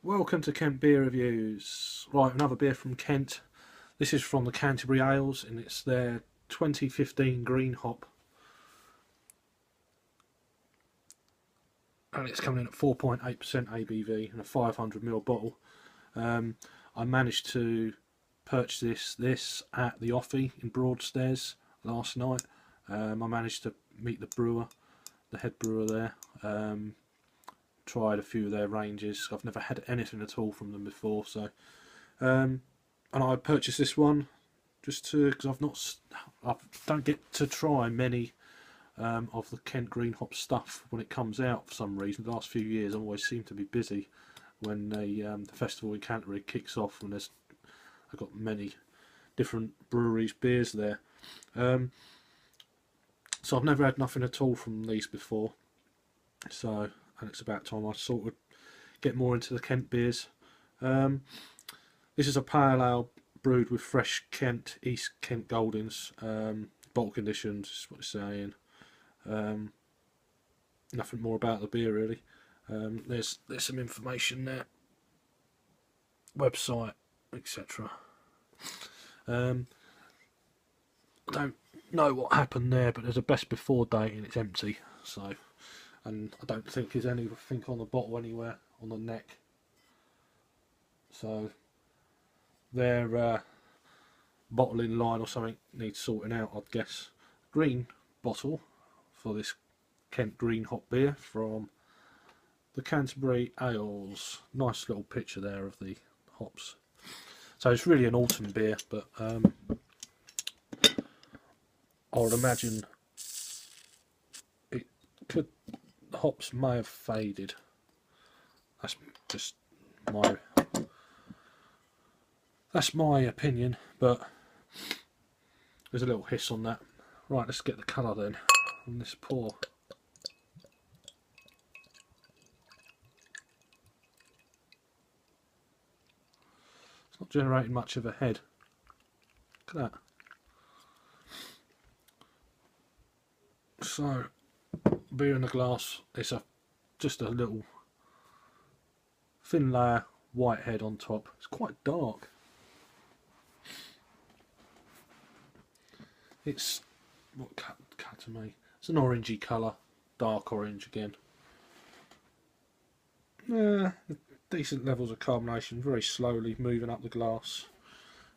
Welcome to Kent Beer Reviews. Right, another beer from Kent. This is from the Canterbury Ales and it's their 2015 green hop. And it's coming in at 4.8% ABV in a 500ml bottle. I managed to purchase this at the Offie in Broadstairs last night. I managed to meet the brewer, the head brewer there. Tried a few of their ranges. I've never had anything at all from them before, so and I purchased this one just because I don't get to try many of the Kent green hop stuff when it comes out for some reason. The last few years I always seem to be busy when the festival in Canterbury kicks off, and I've got many different breweries beers there. So I've never had nothing at all from these before, so and it's about time I sort of get more into the Kent beers. This is a pale ale brewed with fresh Kent, East Kent Goldings, bottle conditions is what it's saying. Nothing more about the beer really. There's some information there, website, etc. I don't know what happened there, but there's a best before date and it's empty, so. And I don't think there's anything on the bottle anywhere on the neck, so their bottling line or something needs sorting out, I'd guess. Green bottle for this Kent green hop beer from the Canterbury Ales. Nice little picture there of the hops. So it's really an autumn beer, but I would imagine it could. The hops may have faded. That's just my opinion, but there's a little hiss on that. Right, let's get the colour then on this pour. It's not generating much of a head. Look at that. So beer in the glass, it's just a little thin layer white head on top. It's quite dark. It's what cut to me. It's an orangey colour, dark orange again. Yeah, decent levels of carbonation, very slowly moving up the glass,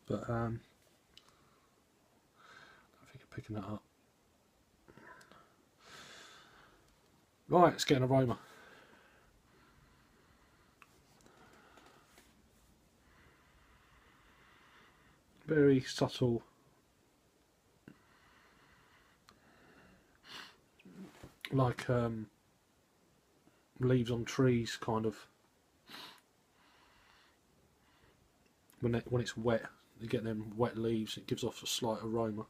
but I don't think I'm picking that up. Right, let's get an aroma. Very subtle. Like leaves on trees, kind of. When it's wet, you get them wet leaves. It gives off a slight aroma.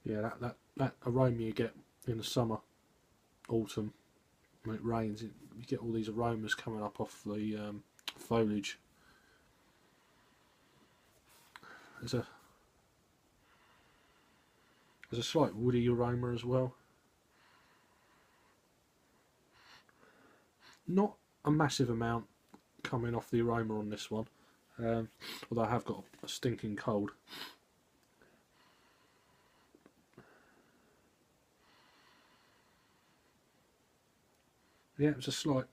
Yeah, that aroma you get in the summer, autumn, when it rains, you get all these aromas coming up off the foliage. There's a slight woody aroma as well. Not a massive amount coming off the aroma on this one, although I have got a stinking cold. Yeah, it was a slight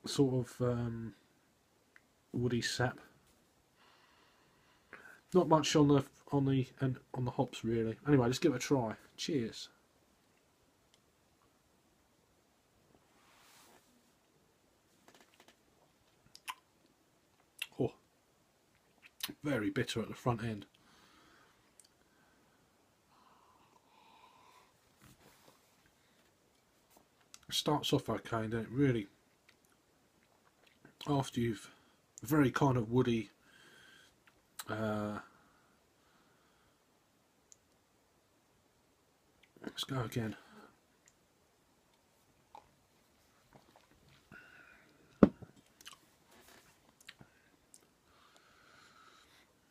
sort of woody sap. Not much on the hops really. Anyway, let's give it a try. Cheers. Oh, very bitter at the front end. It starts off okay, and then it really, after you've very kind of woody. Let's go again.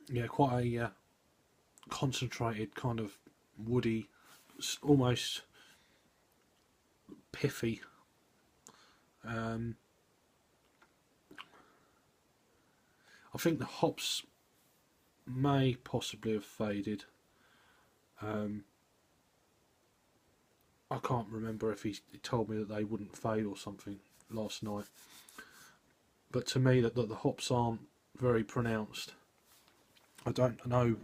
Yeah, quite a concentrated kind of woody, almost piffy I think the hops may possibly have faded. I can't remember if he told me that they wouldn't fade or something last night. But to me, that the hops aren't very pronounced. I don't know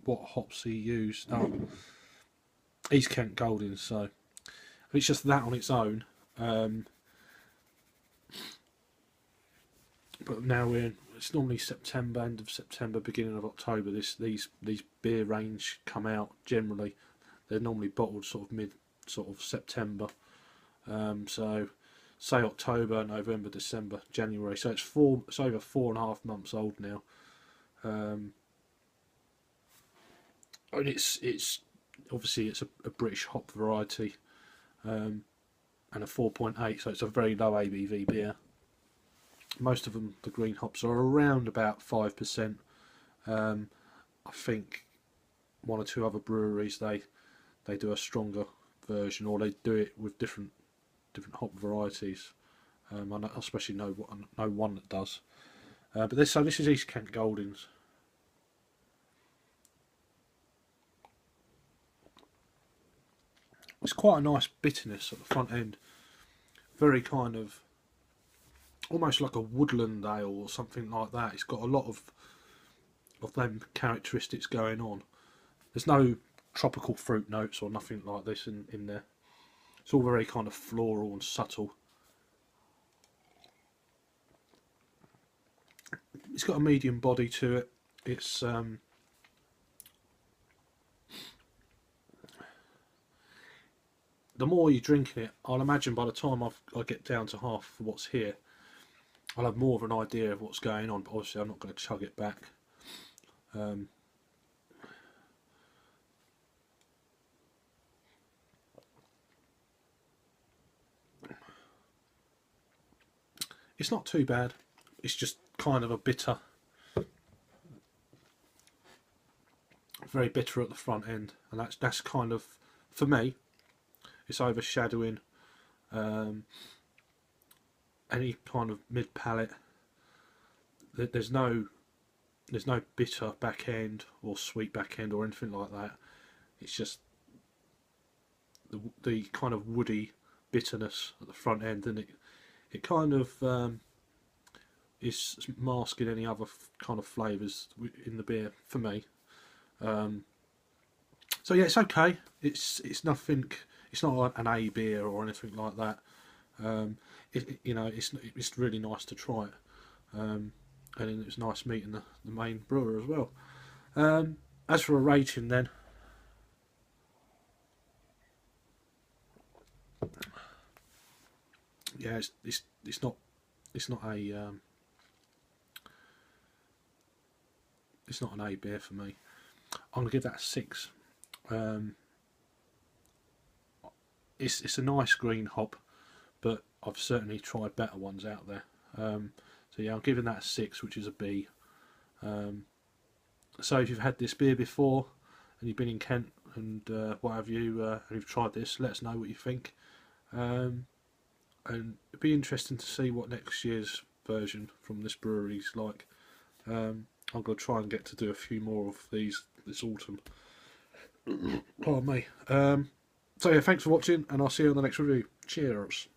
what hops he used. Oh, East Kent Goldings, so it's just that on its own. But now it's normally September, end of September, beginning of October. These beer range come out generally. They're normally bottled sort of September. So say October, November, December, January. So it's over 4.5 months old now. And it's obviously it's a British hop variety, and a 4.8, so it's a very low ABV beer. Most of them, the green hops, are around about 5%. I think one or two other breweries they do a stronger version, or they do it with different hop varieties. I especially know one that does. But this is East Kent Goldings. It's quite a nice bitterness at the front end. Very kind of almost like a woodland ale or something like that. It's got a lot of them characteristics going on. There's no tropical fruit notes or nothing like this in there. It's all very kind of floral and subtle. It's got a medium body to it. It's the more you're drinking it, I'll imagine by the time I get down to half of what's here, I'll have more of an idea of what's going on. But obviously, I'm not going to chug it back. It's not too bad. It's just kind of a bitter, very bitter at the front end, and that's kind of, for me, it's overshadowing any kind of mid palate. There's no bitter back end or sweet back end or anything like that. It's just the kind of woody bitterness at the front end, and it kind of is masking any other kind of flavours in the beer for me. So yeah, it's okay. It's nothing. It's not like an A beer or anything like that. It's really nice to try it, and it's nice meeting the main brewer as well. As for a rating, then, yeah, it's not an A beer for me. I'm gonna give that a 6. It's a nice green hop, but I've certainly tried better ones out there. So yeah, I'm giving that a 6, which is a B. So if you've had this beer before and you've been in Kent and what have you, and you've tried this, let us know what you think. And it'd be interesting to see what next year's version from this brewery's like. I'm going to try and get to do a few more of these this autumn. Pardon me. So yeah, thanks for watching, and I'll see you on the next review. Cheers.